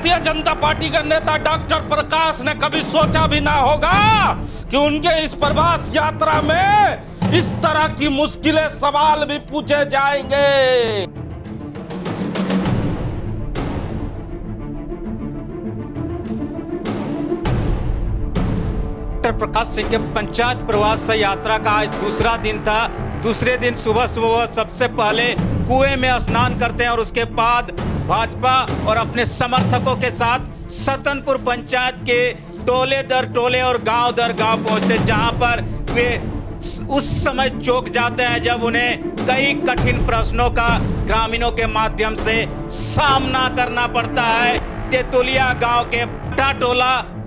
Bharatiya Janata party के नेता doctor प्रकाश ने कभी सोचा भी ना होगा कि उनके इस प्रवास यात्रा में इस तरह की मुश्किलें सवाल भी पूछे जाएंगे। डॉक्टर प्रकाश सिंह के पंचायत प्रवास यात्रा का आज दूसरा दिन था। दूसरे दिन सुबह सुबह सबसे पहले कुएं में स्नान करते हैं और उसके बाद भाजपा और अपने समर्थकों के साथ सतनपुर पंचायत के टोले दर टोले और गांव दर गांव पहुंचते, जहां पर वे उस समय चौंक जाते हैं जब उन्हें कई कठिन प्रश्नों का ग्रामीणों के माध्यम से सामना करना पड़ता है। तेतुलिया गांव के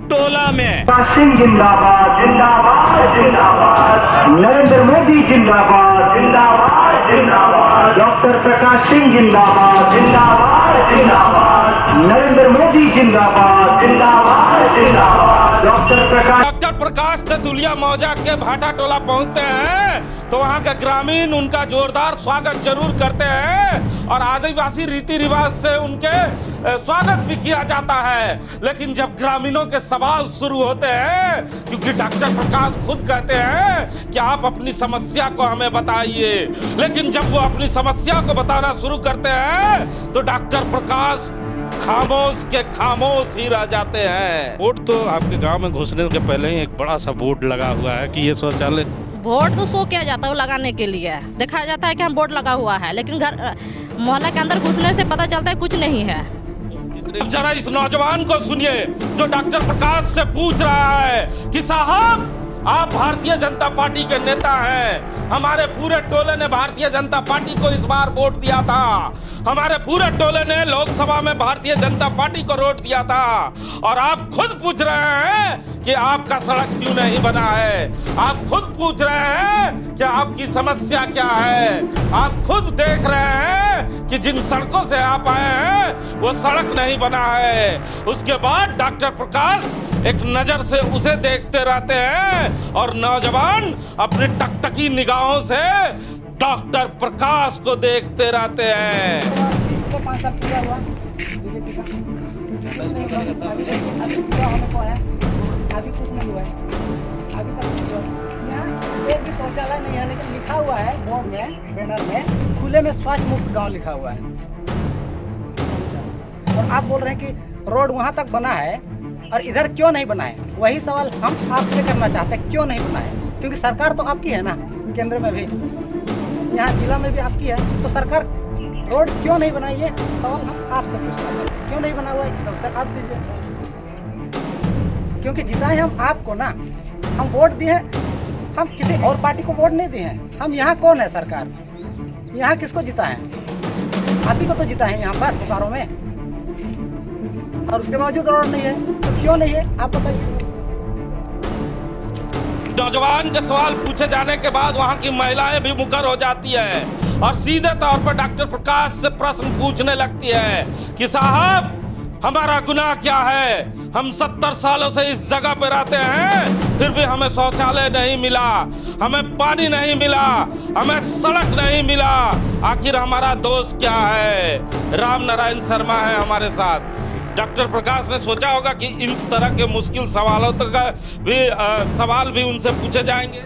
टोला में सिंह जिंदाबाद जिंदाबाद जिंदाबाद, नरेंद्र मोदी जिंदाबाद जिंदाबाद जिंदाबाद, डॉक्टर प्रकाश सिंह जिंदाबाद जिंदाबाद जिंदाबाद, नरेंद्र मोदी जिंदाबाद जिंदाबाद जिंदाबाद, डॉक्टर प्रकाश तेतुलिया मौजा के भाटा टोला पहुंचते हैं तो वहां के ग्रामीण उनका जोरदार स्वागत जरूर करते हैं और आदिवासी रीति रिवाज से उनके स्वागत भी किया जाता है। लेकिन जब ग्रामीणों के सवाल शुरू होते हैं, क्योंकि डॉक्टर प्रकाश खुद कहते हैं कि आप अपनी समस्या को हमें बताइए, लेकिन जब वो अपनी समस्या को बताना शुरू करते हैं तो डॉक्टर प्रकाश खामोश के खामोश ही रह जाते हैं। बोर्ड तो आपके गांव में घुसने के पहले ही एक बड़ा सा बोर्ड लगा हुआ है कि ये शौचालय। वोट तो शो किया जाता है वो लगाने के लिए, दिखाया जाता है कि हम बोर्ड लगा हुआ है, लेकिन घर मोहल्ला के अंदर घुसने से पता चलता है कुछ नहीं है। जरा इस नौजवान को सुनिए जो डॉक्टर प्रकाश से पूछ रहा है कि साहब आप भारतीय जनता पार्टी के नेता हैं, हमारे पूरे टोले ने भारतीय जनता पार्टी को इस बार वोट दिया था, हमारे पूरे टोले ने लोकसभा में भारतीय जनता पार्टी को वोट दिया था और आप खुद पूछ रहे हैं कि आपका सड़क क्यों नहीं बना है, आप खुद पूछ रहे हैं कि आपकी समस्या क्या है, आप खुद देख रहे हैं कि जिन सड़कों से आप आए हैं वो सड़क नहीं बना है। उसके बाद डॉक्टर प्रकाश एक नजर से उसे देखते रहते हैं और नौजवान अपनी टकटकी निगाहों से डॉक्टर प्रकाश को देखते रहते हैं। इसको 5 साल पूरा हुआ बीजेपी का, अभी कुछ नहीं हुआ है, अभी तक नहीं हुआ। यहाँ एक भी शौचालय नहीं है, लेकिन लिखा हुआ है बोर्ड में, बैनर में, खुले में स्वास्थ्य मुक्त गांव लिखा हुआ है। और आप बोल रहे हैं कि रोड वहाँ तक बना है और इधर क्यों नहीं बना है? वही सवाल हम आपसे करना चाहते हैं, क्यों नहीं बना है? क्योंकि सरकार तो आपकी है ना, केंद्र में भी, यहाँ जिला में भी आपकी है, तो सरकार रोड क्यों नहीं बनाई? ये सवाल हम आपसे पूछना चाहते हैं, क्यों नहीं बना हुआ है? इसका उत्तर आप दीजिए। क्योंकि जिताए हम आपको ना, हम वोट दिए, हम किसी और पार्टी को वोट नहीं दिए हैं। हम यहाँ कौन है? सरकार यहाँ किसको जिता है? आप ही को तो जिता है यहाँ पर बोकारो में, और उसके बावजूद रोड नहीं है, तो क्यों नहीं है आप बताइए। नौजवान के सवाल पूछे जाने के बाद वहां की महिलाएं भी मुखर हो जाती है और सीधे तौर पर डॉक्टर प्रकाश से प्रश्न पूछने लगती है कि साहब हमारा गुनाह क्या है? हम 70 सालों से इस जगह पे रहते हैं, फिर भी हमें शौचालय नहीं मिला, हमें पानी नहीं मिला, हमें सड़क नहीं मिला, आखिर हमारा दोष क्या है? राम नारायण शर्मा है हमारे साथ। डॉक्टर प्रकाश ने सोचा होगा कि इन तरह के मुश्किल सवालों तक भी सवाल भी उनसे पूछे जाएंगे।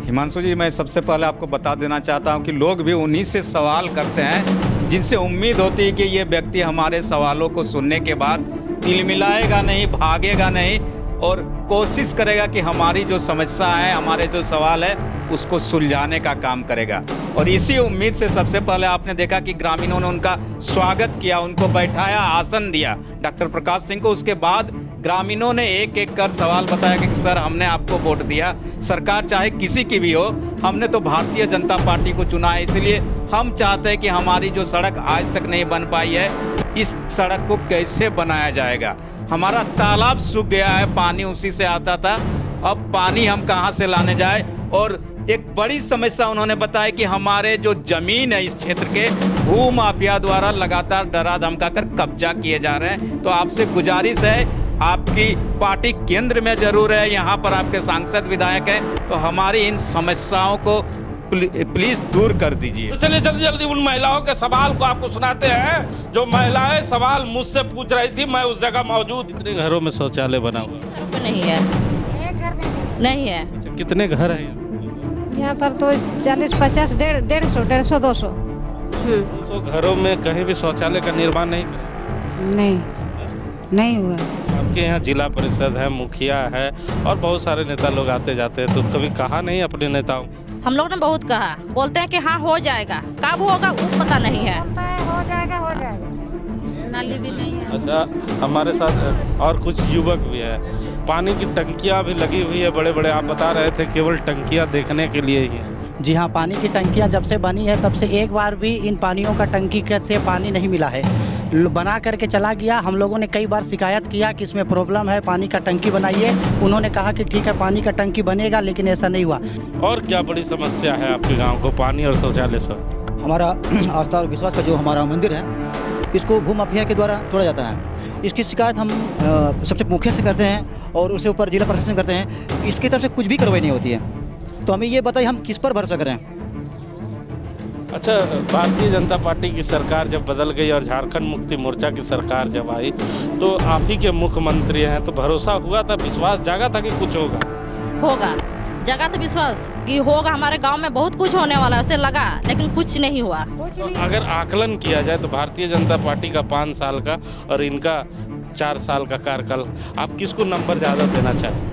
हिमांशु जी, मैं सबसे पहले आपको बता देना चाहता हूं कि लोग भी उन्हीं से सवाल करते हैं जिनसे उम्मीद होती है कि ये व्यक्ति हमारे सवालों को सुनने के बाद तिलमिलाएगा नहीं, भागेगा नहीं और कोशिश करेगा कि हमारी जो समस्या है, हमारे जो सवाल है, उसको सुलझाने का काम करेगा। और इसी उम्मीद से सबसे पहले आपने देखा कि ग्रामीणों ने उनका स्वागत किया, उनको बैठाया, आसन दिया डॉक्टर प्रकाश सिंह को। उसके बाद ग्रामीणों ने एक एक कर सवाल बताया कि सर हमने आपको वोट दिया, सरकार चाहे किसी की भी हो, हमने तो भारतीय जनता पार्टी को चुना है, इसलिए हम चाहते हैं कि हमारी जो सड़क आज तक नहीं बन पाई है, इस सड़क को कैसे बनाया जाएगा। हमारा तालाब सूख गया है, पानी उसी से आता था, अब पानी हम कहाँ से लाने जाए। और एक बड़ी समस्या उन्होंने बताया कि हमारे जो जमीन है इस क्षेत्र के, भू माफिया द्वारा लगातार डरा धमका कर कब्जा किए जा रहे हैं। तो आपसे गुजारिश है, आपकी पार्टी केंद्र में जरूर है, यहाँ पर आपके सांसद विधायक हैं, तो हमारी इन समस्याओं को प्लीज दूर कर दीजिए। तो चलिए जल्दी जल्दी उन महिलाओं के सवाल को आपको सुनाते हैं जो महिलाएं सवाल मुझसे पूछ रही थी, मैं उस जगह मौजूद। कितने घरों में शौचालय बना हुआ है? घर पे नहीं है, एक घर में नहीं है। अच्छा, कितने घर हैं यहाँ पर तो 40-50 150 200 200 घरों में कहीं भी शौचालय का निर्माण नहीं करा? नहीं हुआ। आपके यहाँ जिला परिषद है, मुखिया है और बहुत सारे नेता लोग आते जाते हैं, तो कभी कहा नहीं अपने नेताओं? हम लोग ने बहुत कहा, बोलते हैं कि हाँ हो जाएगा, कब होगा वो पता नहीं है। हो जाएगा नाली भी नहीं है। अच्छा, हमारे साथ और कुछ युवक भी है। पानी की टंकियाँ भी लगी हुई है बड़े बड़े, आप बता रहे थे केवल टंकियाँ देखने के लिए ही है। जी हाँ, पानी की टंकियाँ जब से बनी है तब से एक बार भी इन पानियों का टंकी से पानी नहीं मिला है। बना करके चला गया। हम लोगों ने कई बार शिकायत किया कि इसमें प्रॉब्लम है, पानी का टंकी बनाइए। उन्होंने कहा कि ठीक है पानी का टंकी बनेगा, लेकिन ऐसा नहीं हुआ। और क्या बड़ी समस्या है आपके गांव को पानी और शौचालय से? हमारा आस्था और विश्वास का जो हमारा मंदिर है, इसको भूमाफिया के द्वारा तोड़ा जाता है। इसकी शिकायत हम सबसे मुखिया से करते हैं और उससे ऊपर जिला प्रशासन करते हैं। इसकी तरफ से कुछ भी कार्रवाई नहीं होती है। तो हमें ये बताइए हम किस पर भरोसा करें? अच्छा, भारतीय जनता पार्टी की सरकार जब बदल गई और झारखंड मुक्ति मोर्चा की सरकार जब आई तो आप ही के मुख्यमंत्री हैं, तो भरोसा हुआ था, विश्वास जागा था कि कुछ होगा? जगह तो विश्वास कि होगा, हमारे गांव में बहुत कुछ होने वाला है, उसे लगा, लेकिन कुछ नहीं हुआ। तो अगर आकलन किया जाए तो भारतीय जनता पार्टी का 5 साल का और इनका 4 साल का कार्यकाल, आप किसको नंबर ज़्यादा देना चाहें?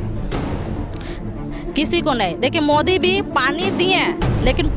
किसी को नहीं। देखिए मोदी भी पानी दिए लेकिन।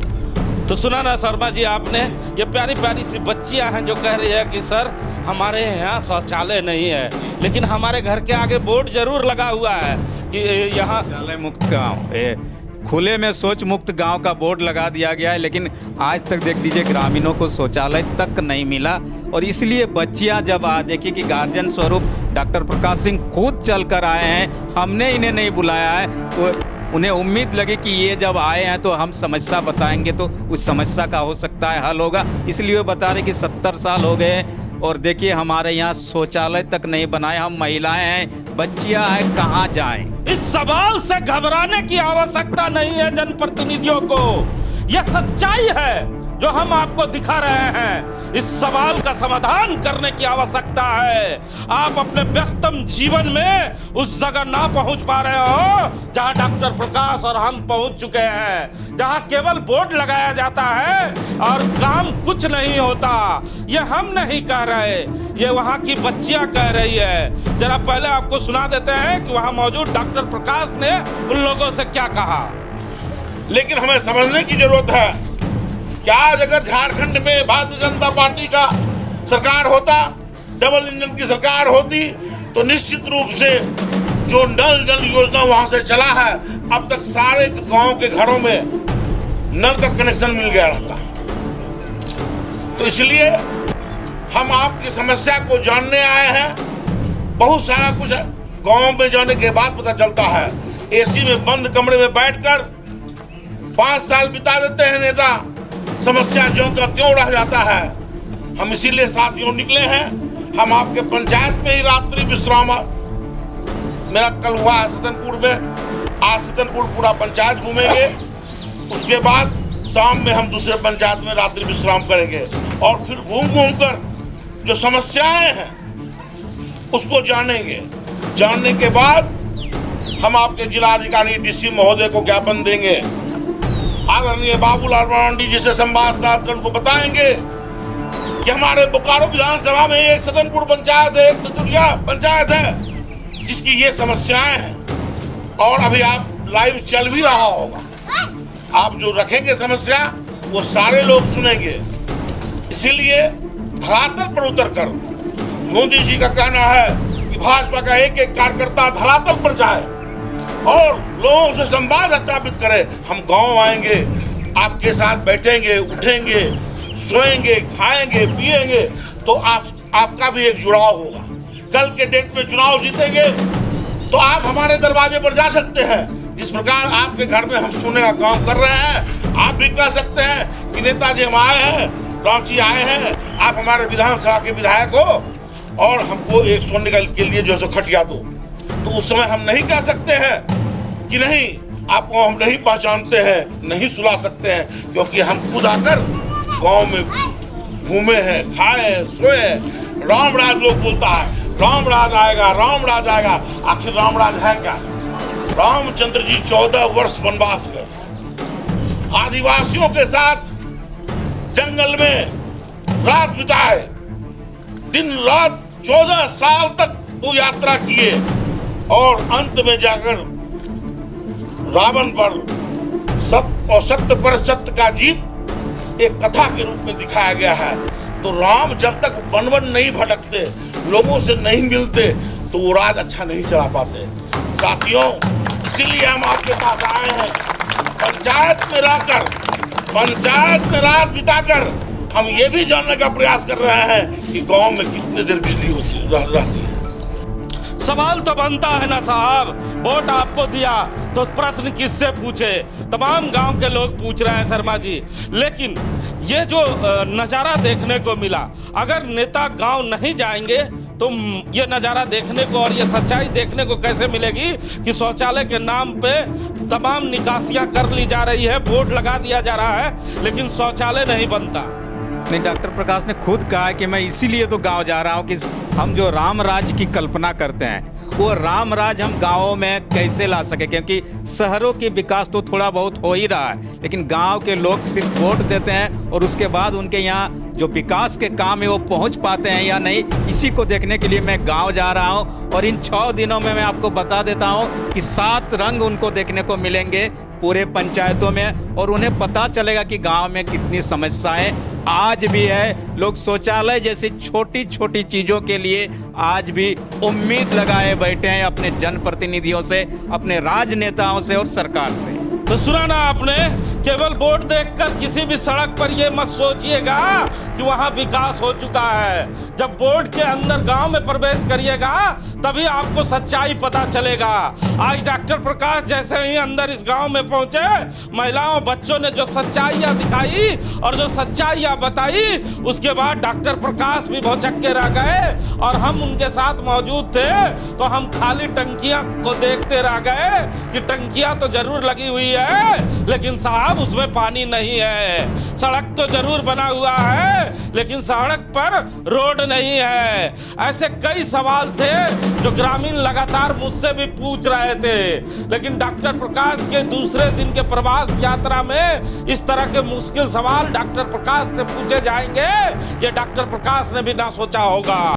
तो सुना ना शर्मा जी आपने, ये प्यारी प्यारी सी बच्चियां हैं जो कह रही है कि सर हमारे यहाँ शौचालय नहीं है, लेकिन हमारे घर के आगे बोर्ड जरूर लगा हुआ है कि यहाँ शौचालय मुक्त गांव, खुले में शौच मुक्त गांव का बोर्ड लगा दिया गया है, लेकिन आज तक देख लीजिए ग्रामीणों को शौचालय तक नहीं मिला। और इसलिए बच्चियां जब आज देखिए कि गार्जियन स्वरूप डॉक्टर प्रकाश सिंह खुद चल कर आए हैं, हमने इन्हें नहीं बुलाया है, तो उन्हें उम्मीद लगी कि ये जब आए हैं तो हम समस्या बताएंगे तो उस समस्या का हो सकता है हल होगा। इसलिए वो बता रहे कि 70 साल हो गए और देखिए हमारे यहाँ शौचालय तक नहीं बनाए। हम महिलाएं हैं, बच्चियां हैं, कहाँ जाएं? इस सवाल से घबराने की आवश्यकता नहीं है जनप्रतिनिधियों को, यह सच्चाई है जो हम आपको दिखा रहे हैं। इस सवाल का समाधान करने की आवश्यकता है। आप अपने व्यस्तम जीवन में उस जगह ना पहुंच पा रहे हो जहां डॉक्टर प्रकाश और हम पहुंच चुके हैं, जहां केवल बोर्ड लगाया जाता है और काम कुछ नहीं होता। ये हम नहीं कह रहे, ये वहां की बच्चियां कह रही है। जरा पहले आपको सुना देते हैं कि वहां मौजूद डॉक्टर प्रकाश ने उन लोगों से क्या कहा। लेकिन हमें समझने की जरूरत है कि आज अगर झारखंड में भारतीय जनता पार्टी का सरकार होता, डबल इंजन की सरकार होती, तो निश्चित रूप से जो नल जल योजना वहां से चला है, अब तक सारे गांव के घरों में नल का कनेक्शन मिल गया रहता। तो इसलिए हम आपकी समस्या को जानने आए हैं। बहुत सारा कुछ गांव में जाने के बाद पता चलता है। एसी में बंद कमरे में बैठकर 5 साल बिता देते हैं नेता, समस्या ज्यों का त्यों रह जाता है। हम इसीलिए साथियों निकले हैं। हम आपके पंचायत में ही रात्रि विश्राम, मेरा कल हुआ है सतनपुर में, आज सतनपुर पूरा पंचायत घूमेंगे, उसके बाद शाम में हम दूसरे पंचायत में रात्रि विश्राम करेंगे और फिर घूम घूम कर जो समस्याएं हैं उसको जानेंगे। जानने के बाद हम आपके जिलाधिकारी डीसी महोदय को ज्ञापन देंगे। आदरणीय बाबूलाल मरांडी जी से संवाद साध कर उनको बताएंगे कि हमारे बोकारो विधानसभा में एक सदनपुर पंचायत है, एक टटुरिया पंचायत है जिसकी ये समस्याएं हैं। और अभी आप लाइव चल भी रहा होगा, आप जो रखेंगे समस्या वो सारे लोग सुनेंगे। इसीलिए धरातल पर उतरकर मोदी जी का कहना है कि भाजपा का एक एक कार्यकर्ता धरातल पर जाए और लोगों से संवाद स्थापित करें। हम गांव आएंगे, आपके साथ बैठेंगे, उठेंगे, सोएंगे, खाएंगे, पिएंगे, तो आपका भी एक जुड़ाव होगा। कल के डेट में चुनाव जीतेंगे तो आप हमारे दरवाजे पर जा सकते हैं। जिस प्रकार आपके घर में हम सोने का काम कर रहे हैं, आप भी कह सकते हैं कि नेताजी हम आए हैं, रांची आए हैं, आप हमारे विधानसभा के विधायक हो और हमको एक सोने के लिए जो है खटिया दो। तो उस समय हम नहीं कह सकते हैं कि नहीं, आपको हम नहीं पहचानते हैं, नहीं सुला सकते हैं, क्योंकि हम खुद आकर गांव में घूमे हैं, खाए हैं, सोए हैं। रामराज लोग बोलता है, रामराज आएगा, रामराज आएगा। आखिर रामराज है क्या? रामचंद्र जी 14 वर्ष वनवास गए, आदिवासियों के साथ जंगल में रात बिताए, दिन रात 14 साल तक वो यात्रा किए, और अंत में जाकर रावण पर सत्य पर सत्य का जीत एक कथा के रूप में दिखाया गया है। तो राम जब तक वन वन नहीं भटकते, लोगों से नहीं मिलते, तो वो राज अच्छा नहीं चला पाते। साथियों, इसीलिए हम आपके पास आए हैं। पंचायत में रहकर, पंचायत में रात बिताकर हम ये भी जानने का प्रयास कर रहे हैं कि गांव में कितनी देर बिजली रहती है। सवाल तो बनता है ना साहब, वोट आपको दिया तो प्रश्न किससे पूछे? तमाम गांव के लोग पूछ रहे हैं शर्मा जी। लेकिन ये जो नज़ारा देखने को मिला, अगर नेता गांव नहीं जाएंगे तो ये नज़ारा देखने को और ये सच्चाई देखने को कैसे मिलेगी कि शौचालय के नाम पे तमाम निकासियां कर ली जा रही है, बोर्ड लगा दिया जा रहा है, लेकिन शौचालय नहीं बनता। नहीं, डॉक्टर प्रकाश ने खुद कहा है कि मैं इसीलिए तो गांव जा रहा हूं कि हम जो राम राज की कल्पना करते हैं वो राम राज हम गाँवों में कैसे ला सके, क्योंकि शहरों के विकास तो थोड़ा बहुत हो ही रहा है, लेकिन गांव के लोग सिर्फ वोट देते हैं और उसके बाद उनके यहाँ जो विकास के काम है वो पहुंच पाते हैं या नहीं, इसी को देखने के लिए मैं गांव जा रहा हूं। और इन 6 दिनों में मैं आपको बता देता हूं कि 7 रंग उनको देखने को मिलेंगे पूरे पंचायतों में, और उन्हें पता चलेगा कि गांव में कितनी समस्याएं आज भी है। लोग शौचालय जैसी छोटी छोटी चीज़ों के लिए आज भी उम्मीद लगाए बैठे हैं अपने जनप्रतिनिधियों से, अपने राजनेताओं से और सरकार से। तो सुना ना आपने, केवल बोर्ड देखकर किसी भी सड़क पर ये मत सोचिएगा कि वहाँ विकास हो चुका है। जब बोर्ड के अंदर गांव में प्रवेश करिएगा तभी आपको सच्चाई पता चलेगा। आज डॉक्टर प्रकाश जैसे ही अंदर इस गांव में पहुंचे, महिलाओं बच्चों ने जो सच्चाइयाँ दिखाई और जो सच्चाइयाँ बताई, उसके बाद डॉक्टर प्रकाश भी भौचक्के रह गए और हम उनके साथ मौजूद थे तो हम खाली टंकियाँ को देखते रह गए कि टंकियाँ तो जरूर लगी हुई है लेकिन साहब उसमें पानी नहीं है। सड़क तो जरूर बना हुआ है लेकिन सड़क पर रोड नहीं है। ऐसे कई सवाल थे जो ग्रामीण लगातार मुझसे भी पूछ रहे थे, लेकिन डॉक्टर प्रकाश के दूसरे दिन के प्रवास यात्रा में इस तरह के मुश्किल सवाल डॉक्टर प्रकाश से पूछे जाएंगे, ये डॉक्टर प्रकाश ने भी ना सोचा होगा।